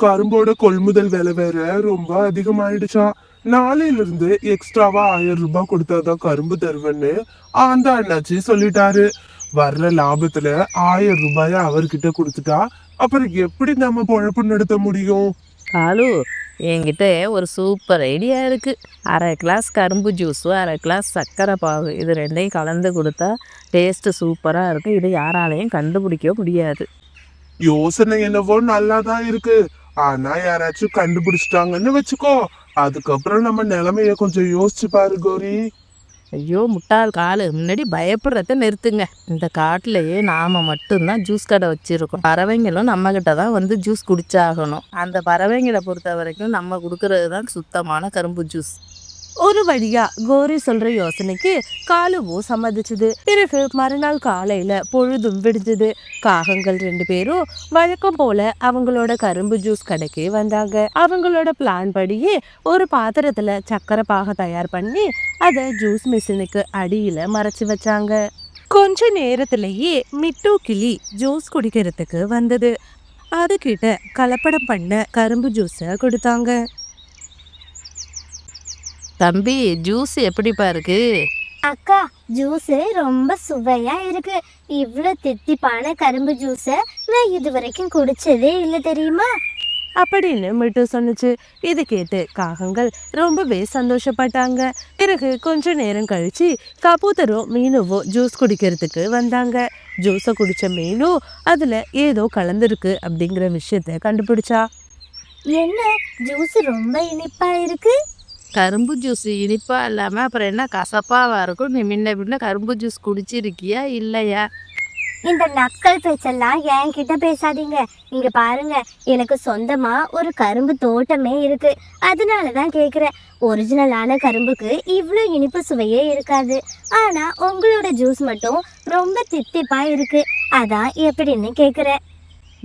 கரும்போட கொள்முதல் விலை வேற ரொம்ப அதிகமாயிடுச்சா. நாளையில இருந்து எக்ஸ்ட்ராவா 1000 ரூபாய் கொடுத்தாதான் கரும்பு தருவேன்னு அந்த அண்ணாச்சி சொல்லிட்டாரு. வர்ற லாபத்துல 1000 ரூபாய அவர்கிட்ட கொடுத்துட்டா அப்புறம் எப்படி நம்ம பொழப்பு நடத்த முடியும்? காலு, என்கிட்ட ஒரு சூப்பர் ஐடியா இருக்கு. அரை கிளாஸ் கரும்பு ஜூஸும் அரை கிளாஸ் சர்க்கரை பாகு இது ரெண்டையும் கலந்து கொடுத்தா டேஸ்ட்டு சூப்பராக இருக்கும். இது யாராலையும் கண்டுபிடிக்க முடியாது. யோசனை என்னவோ நல்லாதான் இருக்கு. ஆனா யாராச்சும் கண்டுபிடிச்சிட்டாங்கன்னு வச்சுக்கோ, அதுக்கப்புறம் நம்ம நிலைமைய கொஞ்சம் யோசிச்சு பாரு கௌரி. ஐயோ முட்டாள் காலு, முன்னாடி பயப்படுறத நிறுத்துங்க. இந்த காட்டிலேயே நாம மட்டும்தான் ஜூஸ் கடை வச்சிருக்கோம். பறவைங்களும் நம்மக்கிட்ட தான் வந்து ஜூஸ் குடிச்சாகணும். அந்த பறவைங்களை பொறுத்த வரைக்கும் நம்ம கொடுக்கறது தான் சுத்தமான கரும்பு ஜூஸ். ஒரு வழியா கோரி சொல்ற யோசனைக்கு காலுவும் சம்மதிச்சது. பிறகு மறுநாள் காலையில பொழுதும் விடிஞ்சது. காகங்கள் 2 பேரும் வழக்கம் போல அவங்களோட கரும்பு ஜூஸ் கடைக்கு வந்தாங்க. அவங்களோட பிளான் படியே ஒரு பாத்திரத்துல சக்கரை பாக தயார் பண்ணி அதை ஜூஸ் மிஷினுக்கு அடியில மறைச்சு வச்சாங்க. கொஞ்ச நேரத்திலேயே மிட்டு கிளி ஜூஸ் குடிக்கிறதுக்கு வந்தது. அதுகிட்ட கலப்படம் பண்ண கரும்பு ஜூஸை கொடுத்தாங்க. தம்பி, ஜூஸ் எப்படிப்பா இருக்கு? அக்கா, ஜூஸ் ரொம்ப சுவையா இருக்கு. இவ்வளவு தித்திப்பான கரும்பு ஜூஸ நான் இது வரைக்கும் குடிச்சதே இல்லை தெரியுமா அப்படின்னு மிட்டு சொன்னுச்சு. இது கேட்டு காகங்கள் ரொம்பவே சந்தோஷப்பட்டாங்க. பிறகு கொஞ்ச நேரம் கழிச்சு கபூத்தரும் மீனுவும் ஜூஸ் குடிக்கிறதுக்கு வந்தாங்க. ஜூஸை குடிச்ச மீனு அதுல ஏதோ கலந்துருக்கு அப்படிங்கிற விஷயத்த கண்டுபிடிச்சா. என்ன, ஜூஸ் ரொம்ப இனிப்பா இருக்கு. கரும்பு ஜூஸ் இனிப்பா இல்லாம அப்புறம் என்ன கசப்பாவா இருக்கும்? நீ முன்ன கரும்பு ஜூஸ் குடிச்சிருக்கியா இல்லையா? இந்த நக்கல் பேச்செல்லாம் என்கிட்ட பேசாதீங்க. இங்க பாருங்க, எனக்கு சொந்தமா ஒரு கரும்பு தோட்டமே இருக்கு. அதனாலதான் கேக்குறேன். ஒரிஜினலான கரும்புக்கு இவ்வளோ இனிப்பு சுவையே இருக்காது. ஆனா உங்களோட ஜூஸ் மட்டும் ரொம்ப தித்திப்பா இருக்கு. அதான் எப்படின்னு கேக்குறேன்.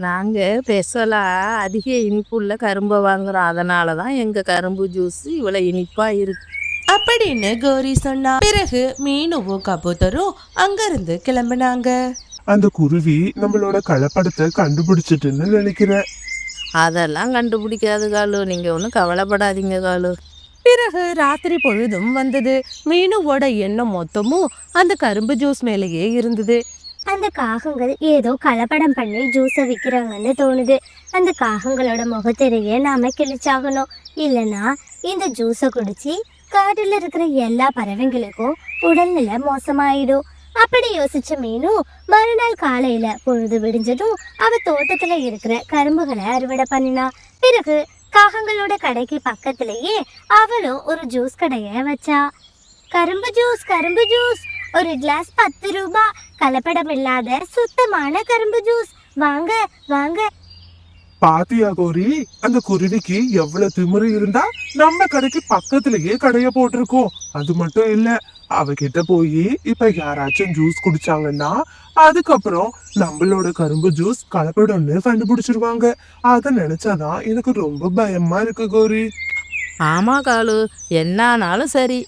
நாங்கள் ஸ்பெஷலாக அதிக இனிப்புள்ள கரும்பை வாங்குறோம். அதனால தான் எங்கள் கரும்பு ஜூஸ் இவ்வளோ இனிப்பாக இருக்கு அப்படின்னு கௌரி சொன்னா. பிறகு மீனுவும் கபூத்தரும் அங்கிருந்து கிளம்பினாங்க. அந்த குருவி நம்மளோட கலப்படத்தை கண்டுபிடிச்சிட்டுன்னு நினைக்கிறேன். அதெல்லாம் கண்டுபிடிக்காது காலு, நீங்கள் ஒன்றும் கவலைப்படாதீங்க காலு. பிறகு ராத்திரி பொழுதும் வந்தது. மீனுவோட எண்ணம் மொத்தமும் அந்த கரும்பு ஜூஸ் மேலேயே இருந்தது. அந்த காகங்கள் ஏதோ கலப்படம் பண்ணி ஜூஸை விற்கிறாங்கன்னு தோணுது. அந்த காகங்களோட முகத்திரையே நாம கிழிச்சாகணும். இல்லைன்னா இந்த ஜூஸை குடிச்சு காட்டுல இருக்கிற எல்லா பறவைங்களுக்கும் உடல்நிலை மோசமாயிடும். அப்படி யோசிச்ச மீனு மறுநாள் காலையில பொழுது விடிஞ்சதும் அவ தோட்டத்துல இருக்கிற கரும்புகளை அறுவடை பண்ணினா. பிறகு காகங்களோட கடைக்கு பக்கத்திலேயே அவளும் ஒரு ஜூஸ் கடைய வச்சா. கரும்பு ஜூஸ், கரும்பு ஜூஸ், ஒரு கிளாஸ் 10 ரூபாய், கலப்படம் இல்லாத சுத்தமான கரும்பு ஜூஸ், வாங்க வாங்க. பாத்தியா கோரி, அந்த குருவிக்கு எவ்வளவு திமிரு இருந்தா நம்ம கடைக்கு பக்கத்திலேயே கடைய போட்டிருக்கோம். அது மட்டும் இல்ல, அவகிட்ட போய் இப்ப யாராச்சும் ஜூஸ் குடிச்சாங்கன்னா அதுக்கப்புறம் நம்மளோட கரும்பு ஜூஸ் கலப்படம்னு கண்டுபிடிச்சிருவாங்க. அத நினைச்சாதான் எனக்கு ரொம்ப பயமா இருக்கு கோரி. ஆமா காலு, என்னானாலும் சரி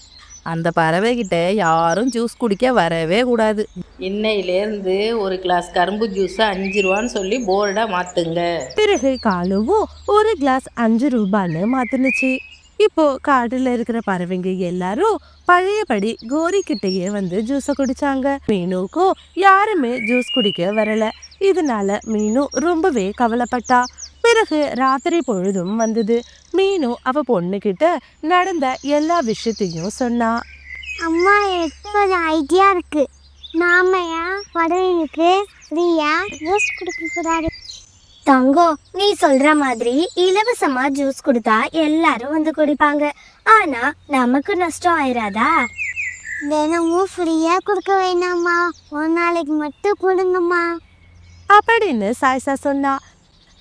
அந்த பறவைகிட்ட யாரும் ஜூஸ் குடிக்க வரவே கூடாது. இன்னையிலேருந்து ஒரு கிளாஸ் கரும்பு ஜூஸை 5 ரூபான்னு சொல்லி போர்டாக மாற்றுங்க. பிறகு காலுவும் ஒரு கிளாஸ் 5 ரூபான்னு மாத்துனுச்சு. இப்போ காட்டுல இருக்கிற பறவைங்க எல்லாரும் பழையபடி கோரி கிட்டேயே வந்து ஜூஸை குடிச்சாங்க. மீனுக்கும் யாருமே ஜூஸ் குடிக்க வரல. இதனால மீனு ரொம்பவே கவலைப்பட்டா. பிறகு ராத்திரி பொழுதும் வந்தது. மீனு அவ பொண்ணுகிட்ட நடந்த எல்லா விஷயத்தையும் சொன்னா. அம்மா, எனக்கு ஒரு ஐடியா இருக்கு. நாம பறவைங்களுக்கு ஃப்ரீயா ஜூஸ் கொடுக்க கூடாது. தங்கம், நீ சொல்ற மாதிரி இலவசமா ஜூஸ் கொடுத்தா எல்லாரும் வந்து குடிப்பாங்க. ஆனா நமக்கு நஷ்டம் ஆயிராதா? தினமும் ஃப்ரீயா கொடுக்க வேணாமா, ஒரு நாளைக்கு மட்டும் கொடுங்கம்மா அப்படின்னு சாய்ஸா சொன்னா.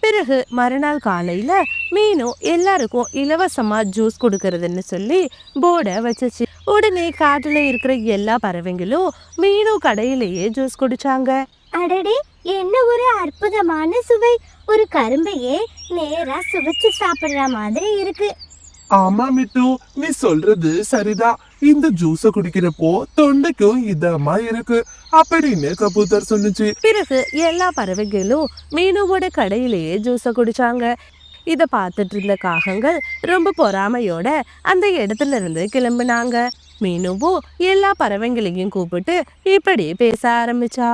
பிறகு மறுநாள் காலையில மீனு எல்லாருக்கும் இலவசமா ஜூஸ் கொடுக்கறதுன்னு சொல்லி போர்டை வச்சுச்சு. உடனே காட்டுல இருக்கிற எல்லா பறவைங்களும் மீனு கடையிலேயே ஜூஸ் குடிச்சாங்க. அடடே, என்ன ஒரு அற்புதமான சுவை! ஒரு கரும்பையே நேரா சுவைச்சு சாப்பிடுற மாதிரி இருக்கு. ஆமா மிட்டு, நீ சொல்றது சரிதான். இந்த ஜூஸ குடிக்கிறப்போ தொண்டைக்கும் இதமா இருக்கு அப்படின்னு கபூத்தர் சொன்னுச்சு. பிறகு எல்லா பறவைகளும் மீனுவோட கடையிலேயே ஜூஸை குடிச்சாங்க. இத பார்த்துட்டு இருந்த காகங்கள் ரொம்ப பொறாமையோட அந்த இடத்துல இருந்து கிளம்புனாங்க. மீனுவும் எல்லா பறவைங்களையும் கூப்பிட்டு இப்படி பேச ஆரம்பிச்சா.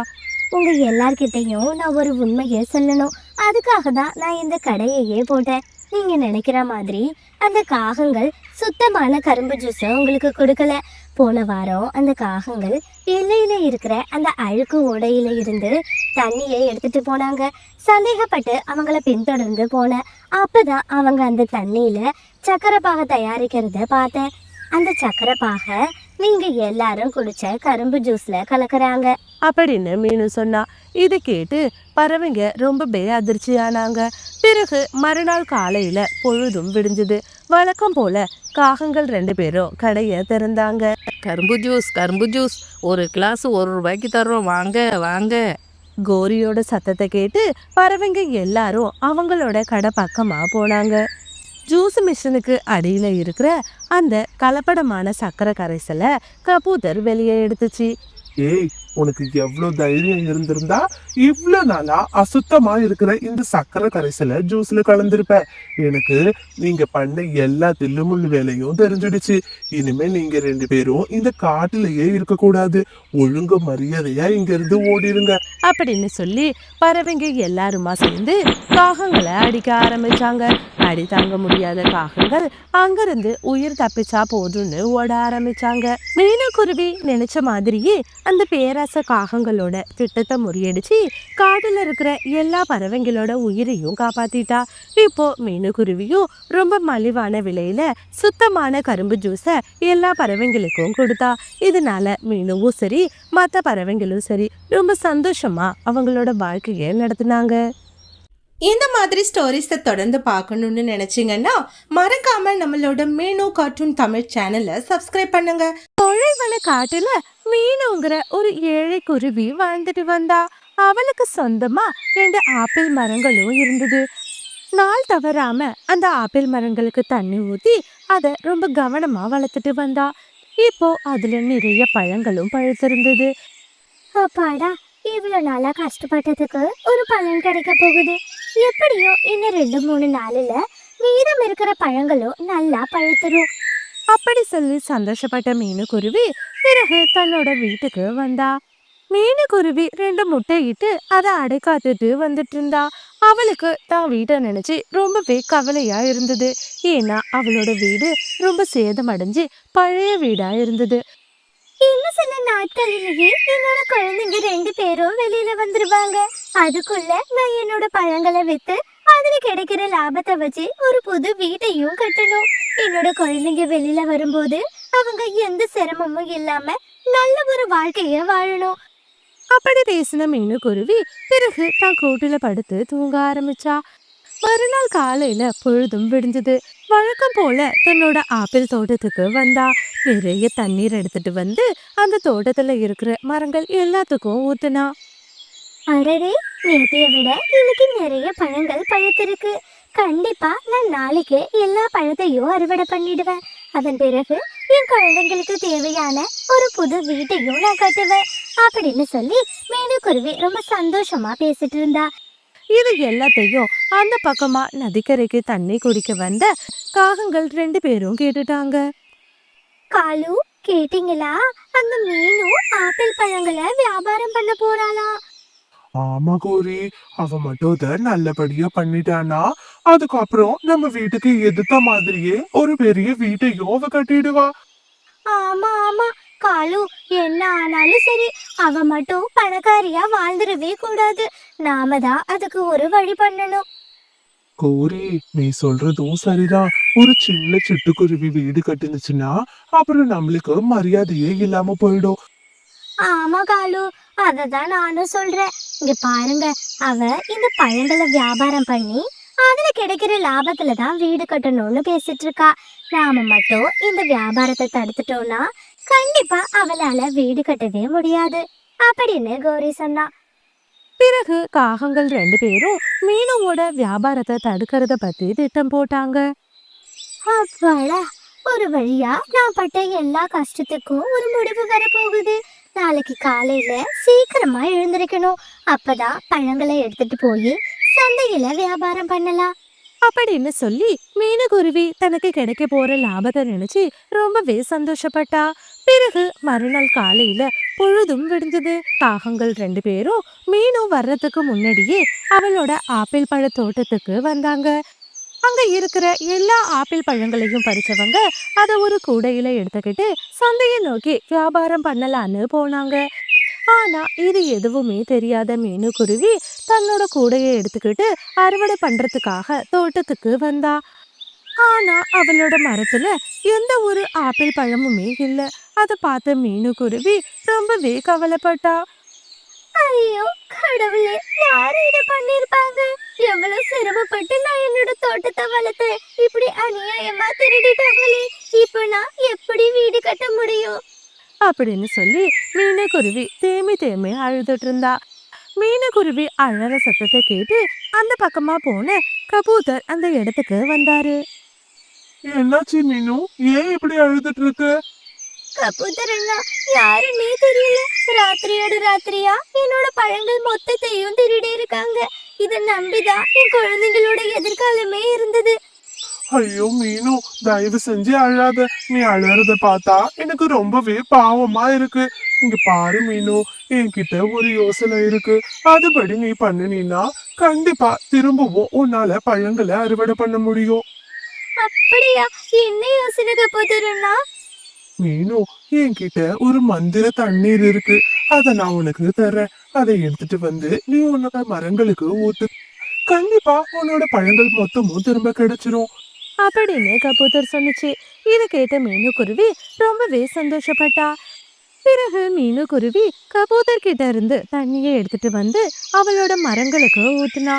உங்க எல்லார்கிட்டையும் நான் ஒரு உண்மையை சொல்லணும். அதுக்காக தான் நான் இந்த கடையையே போட்டேன். நீங்க நினைக்கிற மாதிரி அந்த காகங்கள் சுத்தமான கரும்பு ஜூஸ உங்களுக்கு கொடுக்கல. போன வாரம் அந்த காகங்கள் எல்லையில இருக்கிற அந்த அழுக்கு ஓடையில இருந்து தண்ணியை எடுத்துட்டு போனாங்க. சந்தேகப்பட்டு அவங்கள பின்தொடர்ந்து போனேன். அப்பதான் அவங்க அந்த தண்ணியில சக்கரை பாகை தயாரிக்கிறத பார்த்தேன். அந்த சக்கரை பாகை நீங்க எல்லாரும் குடிச்ச கரும்பு ஜூஸ்ல கலக்குறாங்க அப்படின்னு மீனு சொன்னா. இதை கேட்டு பறவைங்க ரொம்ப அதிர்ச்சியானாங்க. பிறகு மறுநாள் காலையில பொழுதும் விடிஞ்சது. வழக்கம் போல காகங்கள் 2 பேரும் கடைய திறந்தாங்க. கரும்பு ஜூஸ் ஒரு கிளாஸ் 1 ரூபாய்க்கு தர்றோம், வாங்க வாங்க. கோரியோட சத்தத்தை கேட்டு பறவைங்க எல்லாரும் அவங்களோட கடை பக்கமா போனாங்க. ஜூஸ் மிஷினுக்கு அடியில இருக்கிற அந்த கலப்படமான சக்கரை கரைசலை கபூதர் வெளியே எடுத்துச்சு. ஏய், உனக்கு எவ்வளவு தைரியம் இருந்திருந்தா இவ்வளவு நாளா அசுத்தமா இருக்கிற இந்த சக்கரை கரைசலை ஜூஸ்ல கலந்திருப்ப. எனக்கு நீங்க பண்ண எல்லா தில்லுமுள்ளு வேலையும் தெரிஞ்சிடுச்சு. இனிமே நீங்க 2 பேரும் இந்த காட்டுலயே இருக்க கூடாது. ஒழுங்கு மரியாதையா இங்க இருந்து ஓடிடுங்க அப்படின்னு சொல்லி பறவைங்க எல்லாருமா சேர்ந்து காகங்களை அடிக்க ஆரம்பிச்சாங்க. அடி தாங்க முடியாத காகங்கள் அங்கிருந்து உயிர் தப்பிச்சா போதும்னு ஓட ஆரம்பிச்சாங்க. மீனுக்குருவி நினைச்ச மாதிரியே அந்த பேராச காகங்களோட திட்டத்தை முறியடிச்சு காட்டுல இருக்கிற எல்லா பறவைங்களோட உயிரையும் காப்பாத்திட்டா. இப்போ மீனுக்குருவியும் ரொம்ப மலிவான விலையில சுத்தமான கரும்பு ஜூஸை எல்லா பறவைங்களுக்கும் கொடுத்தா. இதனால மீனுவும் சரி மற்ற பறவைங்களும் சரி ரொம்ப சந்தோஷமா அவங்களோட வாழ்க்கையை நடத்தினாங்க. இந்த மாதிரி ஸ்டோரிஸை தொடர்ந்து பார்க்கணும்னு நினைச்சீங்கன்னா மறக்காம நம்மளோட மீனு கார்ட்டூன் தமிழ் சேனலை சப்ஸ்கிரைப் பண்ணுங்க. தொலைவன காட்டுல மீனுங்கிற ஒரு ஏழை குருவி வாழ்ந்துட்டு வந்தா. அவளுக்கு சொந்தமா 2 ஆப்பிள் மரங்களும் இருந்தது. நாள் தவறாம அந்த ஆப்பிள் மரங்களுக்கு தண்ணி ஊத்தி அதை ரொம்ப கவனமா வளர்த்துட்டு வந்தா. இப்போ அதுல நிறைய பழங்களும் பழுத்திருந்தது. அப்பாடா, இவ்வளவு நாளா கஷ்டப்பட்டதுக்கு ஒரு பலன் கிடைக்க போகுது. எப்படியோ இன்னும் 2-3 நாளில மீதம் இருக்கிற பழங்களும் நல்லா பழுத்துரும். அப்படி சொல்லி சந்தோஷப்பட்ட மீனுக்குருவி பிறகு தன்னோட வீட்டுக்கு வந்தா. மீனுக்குருவி 2 முட்டையிட்டு அதை அடைக்காத்துட்டு வந்துட்டு இருந்தா. அவளுக்கு தான் வீட்டை நினைச்சு ரொம்பவே கவலையா இருந்தது. ஏன்னா அவளோட வீடு ரொம்ப சேதமடைஞ்சு பழைய வீடா இருந்தது. இன்னும் சில நாட்களிலேயே என்னோட குழந்தைங்க 2 பேரும் வெளியில வந்துருவாங்க. அதுக்குள்ள நான் என்னோட பழங்களை வித்து அதுல கிடைக்கிற லாபத்தை வச்சு ஒரு புது வீட்டையும் கட்டணும். என்னோட குழந்தைங்க வெளியில வரும்போது அவங்க எந்த சிரமமும் இல்லாம நல்ல ஒரு வாழ்க்கைய வாழணும். அப்படி பேசின மீனுக்குருவி பிறகு தான் கூட்டுல படுத்து தூங்க ஆரம்பிச்சா. மறுநாள் காலையில பொழுதும் விடிஞ்சது. வழக்கம் போல தன்னோட ஆப்பிள் தோட்டத்துக்கு வந்தா. நிறைய தண்ணீர் எடுத்துட்டு வந்து அந்த தோட்டத்துல இருக்கிற மரங்கள் எல்லாத்துக்கும் ஊத்துனா. அடடே, நேற்றைய விட இன்னைக்கு நிறைய பழங்கள் பழுத்திருக்கு. கண்டிப்பா நான் நாளைக்கு எல்லா பழத்தையும் அறுவடை பண்ணிடுவேன். அதன் பிறகு என் குழந்தைங்களுக்கு தேவையான ஒரு புது வீட்டையும் நான் கட்டுவேன் அப்படின்னு சொல்லி மீனுக்குருவி ரொம்ப சந்தோஷமா பேசிட்டு இருந்தா. இது எல்லாத்தையும் அந்த பக்கமா நதிக்கரைக்கு தண்ணி குடிக்க வந்த காகங்கள் 2 பேரும் கேட்டுட்டாங்க. காலு, கேட்டீங்களா? அந்த மீனும் ஆப்பிள் பழங்களை வியாபாரம் பண்ண போறாளா? ஆமா கோரி, அவ மட்டும் இத நல்லபடியா பண்ணிட்டானா அதுக்கப்புறம் நம்ம வீட்டுக்கு எதிர்த்த மாதிரியே ஒரு பெரிய வீட்டையும் அவ கட்டிடுவா. ஆமா ஆமா காலு, என்ன ஆனாலும் சரி அவ மட்டும் பணக்காரியா வாழ்ந்துடவே கூடாது. நாம தான் அதுக்கு ஒரு வழி பண்ணணும். கோரி, நீ சொல்றதும் சரிதான். ஒரு சின்ன சிட்டுக்குருவி வீடு கட்டுனுச்சுன்னா அப்புறம் நம்மளுக்கு மரியாதையே இல்லாம போயிடும். ஆமா காலு, அததான் நானும் சொல்றேன். இங்க பாருங்க, அவ இந்த பழங்களை வியாபாரம் பண்ணி அதுல கிடைக்கிற லாபத்துல தான் வீடு கட்டணும்னு பேசிட்டு இருக்கா. நாம மட்டும் இந்த வியாபாரத்தை தடுத்துட்டோம்னா கண்டிப்பா அவளால வீடு கட்டவே முடியாது அப்படின்னு கௌரி சொன்னா. பிறகு காகங்கள் 2 பேரும் மீனுவோட வியாபாரத்தை தடுக்கிறத பத்தி திட்டம் போட்டாங்க. அப்பாடா, ஒரு வழியா நான் பட்ட எல்லா கஷ்டத்துக்கும் ஒரு முடிவு வரப்போகுது. நாளைக்கு காலையில சீக்கிரமா எழுந்திருக்கணும். அப்பதான் பழங்களை எடுத்துட்டு போய் சந்தையில வியாபாரம் பண்ணலாம். அப்படின்னு சொல்லி மீனுக்குருவி தனக்கு கிடைக்க போற லாபத்தை நினைச்சு ரொம்பவே சந்தோஷப்பட்டா. பிறகு மறுநாள் காலையில பொழுதும் விடிஞ்சது. காகங்கள் 2 பேரும் மீனு வர்றதுக்கு முன்னாடியே அவளோட ஆப்பிள் பழ தோட்டத்துக்கு வந்தாங்க. அங்க இருக்கிற எல்லா ஆப்பிள் பழங்களையும் பறிச்சவங்க அதை ஒரு கூடையில எடுத்துக்கிட்டு சந்தையை நோக்கி வியாபாரம் பண்ணலான்னு போனாங்க. ஆனா இது எதுவுமே தெரியாத மீனுக்குருவி தன்னோட கூடையை எடுத்துக்கிட்டு அறுவடை பண்றதுக்காக தோட்டத்துக்கு வந்தா. ஆனா அவளோட மரத்துல எந்த ஒரு ஆப்பிள் பழமுமே இல்ல. அதை பார்த்த மீனுக்குருவி ரொம்பவே கவலைப்பட்டா. ஐயோ கடவுளே, யாரு இத பண்ணிருப்பாங்க? எவ்வளவு சிரமப்பட்டு நான் என்னோட தோட்டத்தை வளர்த்தேன், இப்படி அநியாயமா திருடிட்டாங்களே. இப்ப நான் எப்படி வீடு கட்ட முடியும்? அப்படின்னு சொல்லி மீனுக்குருவி தேம்பி தேம்பி அழுதுட்டு இருந்தா. மீனுக்குருவி அழற சத்தத்தை கேட்டு அந்த பக்கமா போன கபூதர் அந்த இடத்துக்கு வந்தாரு. என்னாச்சு மீனு, ஏன் இப்படி அழுதுட்டு இருக்கு? கபூதரண்ணா, யாருன்னே தெரியல. ராத்திரியோட ராத்திரியா என்னோட பழங்கள் மொத்தத்தையும் திருடி இருக்காங்க. இத நம்பிதான் என் குழந்தைங்களோட எதிர்காலமே இருந்தது. ஐயோ மீனு, தயவு செஞ்சு அழாத. நீ அழறத பார்த்தா எனக்கு ரொம்பவே பாவமா இருக்கு. இங்க பாரு மீனு, என்கிட்ட ஒரு யோசனை இருக்கு. அதுபடி நீ பண்ணுனீன்னா கண்டிப்பா திரும்பவும் உன்னால பழங்களை அறுவடை பண்ண முடியும். அப்படியா? என்ன யோசனை கபூதரண்ணா? மீனு, என்கிட்ட ஒரு மந்திர தண்ணீர் இருக்கு. அத நான் உனக்கு தரேன். அதை எடுத்துட்டு வந்து நீ உன்னோட மரங்களுக்கு ஊத்து. கண்டிப்பா உன்னோட பழங்கள் மொத்தமும் திரும்ப கிடைச்சிரும். அப்படின்னு கபூதர் சொன்னுச்சு. இதை கேட்ட மீனுக்குருவி ரொம்பவே சந்தோஷப்பட்டா. பிறகு மீனுக்குருவி கபூதர் கிட்ட இருந்து தண்ணியை எடுத்துட்டு வந்து அவளோட மரங்களுக்கு ஊத்துனா.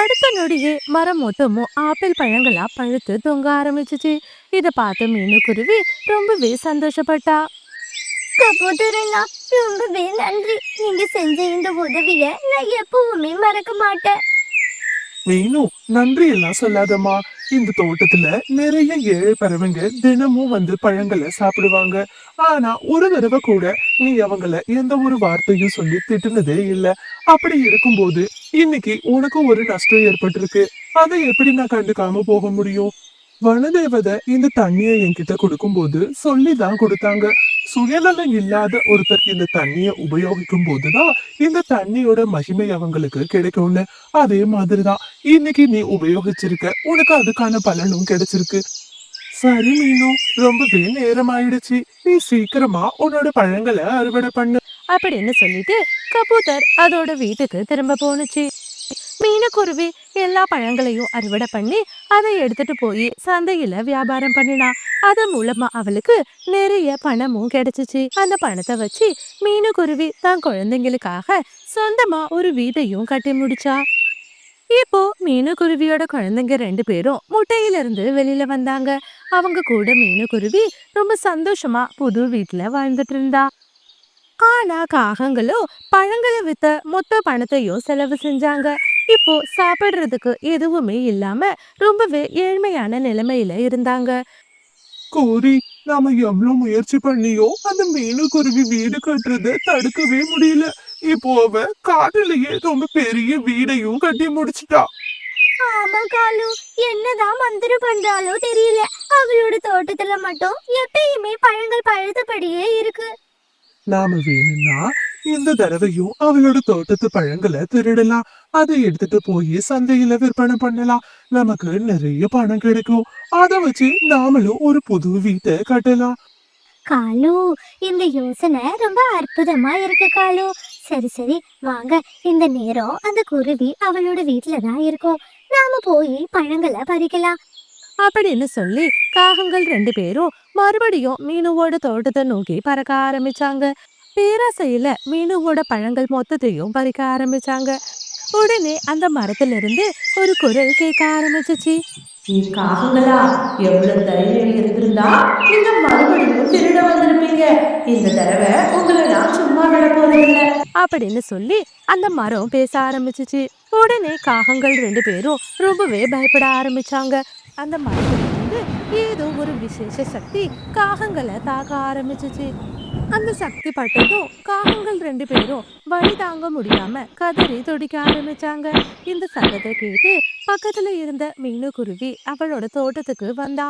அடுத்த நொடியே மரம் மொத்தமும் ஆப்பிள் பழங்களா பழுத்து தொங்க ஆரம்பிச்சுச்சு. இதை பார்த்த மீனுக்குருவி ரொம்பவே சந்தோஷப்பட்டா. கபூதரண்ணா, ரொம்பவே நன்றி. நீங்க செஞ்ச இந்த உதவிய நான் எப்பவுமே மறக்க மாட்டேன். மீனு, நன்றி எல்லாம் சொல்லாதம்மா. இந்த தோட்டத்துல நிறைய ஏழை பறவைங்க தினமும் வந்து பழங்களை சாப்பிடுவாங்க. ஆனா ஒரு தடவை கூட நீ அவங்கள எந்த ஒரு வார்த்தையும் சொல்லி திட்டுனதே இல்ல. அப்படி இருக்கும்போது இன்னைக்கு உனக்கு ஒரு நஷ்டம் ஏற்பட்டிருக்கு. அதை எப்படி நான் கண்டுக்காம போக முடியும்? வனதேவதை இந்த தண்ணியை என்கிட்ட கொடுக்கும்போது சொல்லிதான் கொடுத்தாங்க. சுயநலம் இல்லாத ஒருத்தர் இந்த தண்ணியை உபயோகிக்கும் போதுதான் இந்த தண்ணியோட மகிமை அவங்களுக்கு கிடைக்கும்னு. அதே மாதிரிதான் இன்னைக்கு நீ உபயோகிச்சிருக்க, உனக்கு அதுக்கான பலனும் கிடைச்சிருக்கு. சரி மீனு, ரொம்பவே நேரம் ஆயிடுச்சு. நீ சீக்கிரமா உன்னோட பழங்களை அறுவடை பண்ணு. அப்படின்னு சொல்லிட்டு கபூதர் அதோட வீட்டுக்கு திரும்ப போனுச்சு. மீனுக்குருவி எல்லா பழங்களையும் அறுவடை பண்ணி அதை எடுத்துட்டு போய் சந்தையில வியாபாரம் பண்ணினா. அது மூலமா அவளுக்கு நிறைய பணமும் கிடைச்சிச்சு. அந்த பணத்தை வச்சு மீனுக்குருவி தன் குழந்தைங்களுக்காக சொந்தமா ஒரு வீட்டையும் கட்டி முடிச்சா. இப்போ மீனுக்குருவியோட குழந்தைங்க 2 பேரும் முட்டையிலிருந்து வெளியில வந்தாங்க. அவங்க கூட மீனுக்குருவி ரொம்ப சந்தோஷமா புது வீட்டுல வாழ்ந்துட்டு இருந்தா. ஆனா காகங்களோ பழங்களை வித்த மொத்த பணத்தையும் செலவு செஞ்சாங்க. இப்போ சாப்பிடுறதுக்கு எதுவுமே இல்லாம ரொம்பவே ஏழ்மையான நிலைமையில இருந்தாங்க. கோரி, நாம எவ்வளவு முயற்சி பண்ணியோ அந்த மீனுக்குருவி வீடு கட்டுறத தடுக்கவே முடியல. இப்போ அவ காட்டுலயே ரொம்ப பெரிய வீடையும் கட்டி முடிச்சிட்டா. ஆமா காலு, என்னதான் மந்திரம் பண்றாலோ தெரியல. அவளோட தோட்டத்துல மட்டும் எப்பயுமே பழங்கள் பழுத்தபடியே இருக்கு. நாம வேணும்னா இந்த தடவையும் அவளோட தோட்டத்து பழங்களை திருடலாம். அதை எடுத்துட்டு போய் சந்தையில விற்பனை பண்ணலாம். நமக்கு நிறைய பணம் கிடைக்கும். அதை வச்சு நாமளும் ஒரு புது வீட்டை கட்டலாம். காலு, இந்த யோசனை ரொம்ப அற்புதமா இருக்கு காலு. சரி சரி, வாங்க. இந்த நேரம் அந்த குருவி அவளோட வீட்டுல தான் இருக்கும். நாம போய் பழங்களை பறிக்கலாம். அப்படின்னு சொல்லி காகங்கள் 2 பேரும் மறுபடியும் மீனுவோட தோட்டத்தை நோக்கி பறக்க ஆரம்பிச்சாங்க. பேராசையில மீனுவோட பழங்கள் மொத்தத்தையும் பறிக்க ஆரம்பிச்சாங்க. உடனே அந்த மரத்துல இருந்து ஒரு குரல் கேட்க ஆரம்பிச்சுச்சு. காகங்களா, எவ்வளவு தைரியம் இருந்திருந்தா நீங்க மறுபடியும் திருட வந்திருப்பீங்க. இந்த தடவை உங்களை நான் சும்மா விட போறதில்லை. அப்படின்னு சொல்லி அந்த மரம் பேச ஆரம்பிச்சுச்சு. உடனே காகங்கள் 2 பேரும் ரொம்பவே பயப்பட ஆரம்பிச்சாங்க. அந்த மரத்துல இருந்து ஏதோ ஒரு விசேஷ சக்தி காகங்களை தாக்க ஆரம்பிச்சுச்சு. அந்த சக்தி பட்டதும் காகங்கள் 2 பேரும் வலி தாங்க முடியாம கதறி துடிக்க ஆரம்பிச்சாங்க. இந்த சத்தத்தை கேட்டு பக்கத்துல இருந்த மீனுக்குருவி அவளோட தோட்டத்துக்கு வந்தா.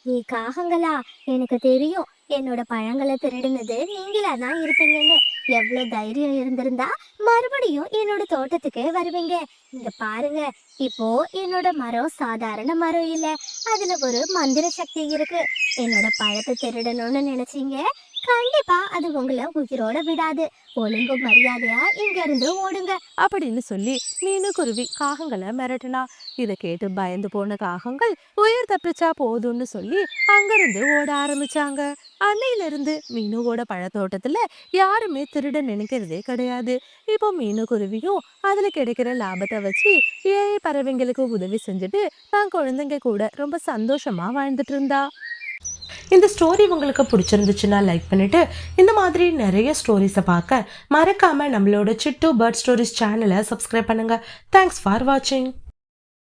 நீ காகங்களா, எனக்கு தெரியும் என்னோட பழங்களை திருடுனது நீங்களா தான் இருப்பீங்கன்னு. எவ்வளவு தைரியம் இருந்திருந்தா மறுபடியும் என்னோட தோட்டத்துக்கு வருவீங்க. இங்க பாருங்க, இப்போ என்னோட மரம் சாதாரண மரம் இல்ல, அதுல ஒரு மந்திர சக்தி இருக்கு. என்னோட பழத்தை திருடணும்னு நினைச்சீங்க, கண்டிப்பா அது உங்களை உயிரோட விடாது. ஒழுங்கு மரியாதையா இங்க இருந்து ஓடுங்க. அப்படின்னு சொல்லி மீனுக்குருவி காகங்களை மிரட்டினா. இதை கேட்டு பயந்து போன காகங்கள் உயிர் தப்பிச்சா போதும்னு சொல்லி அங்கிருந்து ஓட ஆரம்பிச்சாங்க. அன்னையிலிருந்து மீனுவோட பழத்தோட்டத்துல யாருமே திருட நினைக்கிறதே கிடையாது. இப்போ மீனுக்குருவியும் அதுல கிடைக்கிற லாபத்தை வச்சு ஏழை பறவைங்களுக்கு உதவி செஞ்சுட்டு தான் குழந்தைங்க கூட ரொம்ப சந்தோஷமா வாழ்ந்துட்டு இருந்தா. இந்த ஸ்டோரி உங்களுக்கு பிடிச்சிருந்துச்சுன்னா லைக் பண்ணிட்டு இந்த மாதிரி நிறைய ஸ்டோரிஸை பார்க்க மறக்காம நம்மளோட சிட்டு பேர்ட் ஸ்டோரிஸ் சேனலை சப்ஸ்கிரைப் பண்ணுங்க. தேங்க்ஸ் ஃபார் வாட்சிங்.